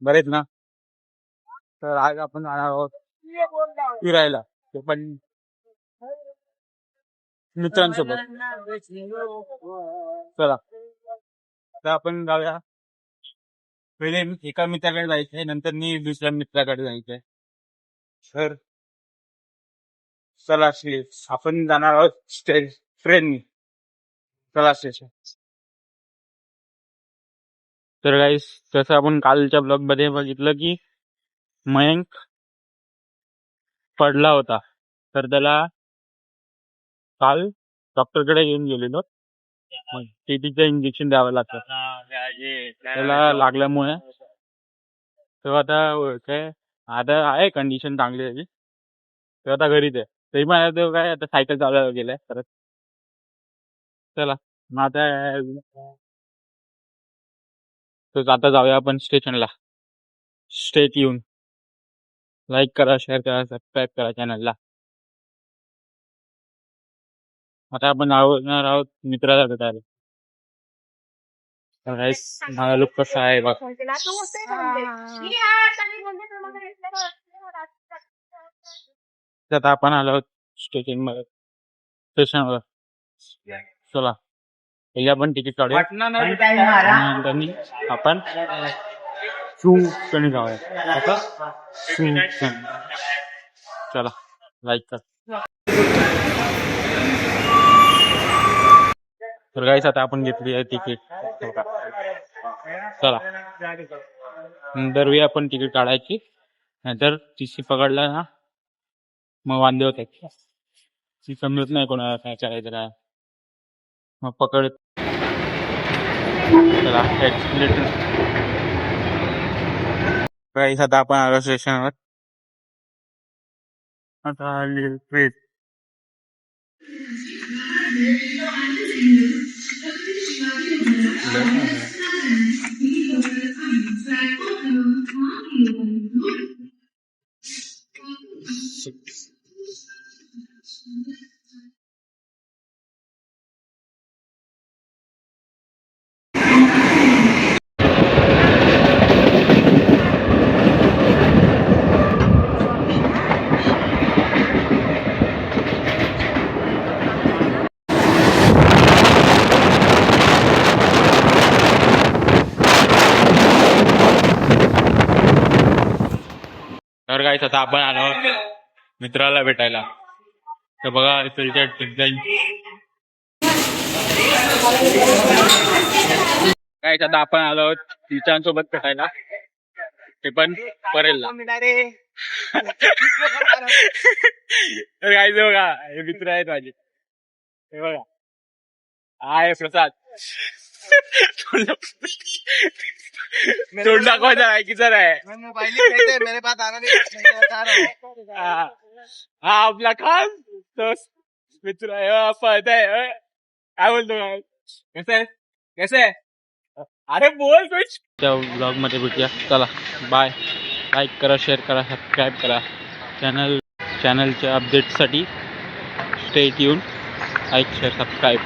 बरेच ना. तर आज आपण जाणार आहोत फिरायला, ते पण मित्रांसोबत. चला तर आपण जाऊया. पहिले एका मित्राकडे जायचंय, नंतर मी दुसऱ्या मित्राकडे जायचंय. तर चला आपण जाणार आहोत ट्रेननी. चला स्टेशन. तर गाईस, जसं आपण कालच्या ब्लॉग मध्ये बघितलं की मयंक पडला होता, तर त्याला काल डॉक्टरकडे घेऊन गेलेलो. टीटीचं इंजेक्शन द्यावं लागतं त्याला लागल्यामुळे. तर आता काय, आता आहे कंडिशन चांगली त्याची. तर आता घरीच आहे. तरी पण आता काय, आता सायकल चालवायला गेलाय परत. चला मग आता जाऊया आपण स्टेशनला. स्टेट येऊन लाईक करा, शेअर करा, सबस्क्राईब करा चॅनलला. आता आपण जाणार आहोत मित्राला भेटायला. माझा लुक कसा आहे बघ. आता आपण आलो आहोत स्टेशनवर. चला पहिला आपण तिकीट काढूया, आपण कणी जाऊया. चला लाईक कर. तर गाईस, आता आपण घेतली आहे तिकीट. चला दरवेळी आपण तिकीट काढायची, नाहीतर टीसी पकडला ना मग वांदे होते. ती समजत नाही कोणाला काय करायचं काय, मग पकड. चला गाईस, आता आपण आलो स्टेशनवर. आता आली ट्रेन. तर गाईस, आता आपण आलो मित्राला भेटायला. तर बघा इकडच्या डिझाईन. गाईस, आता आपण आलो मित्रांसोबत भेटायला, ते पण परेलला. तर गाईस बघा, हे मित्र आहेत माझे. हे बघा, आहे प्रसाद. तोंड दाखवायचा लायकीचा आहे. हा आपला खास दोस्त मित्र आहे. काय बोलतो, कसं आहे? अरे बोल कुछ. त्या ब्लॉग मध्ये भेटूया. चला बाय. लाईक करा, शेअर करा, सबस्क्राईब करा चॅनलच्या अपडेटसाठी. Stay tune. Like share subscribe.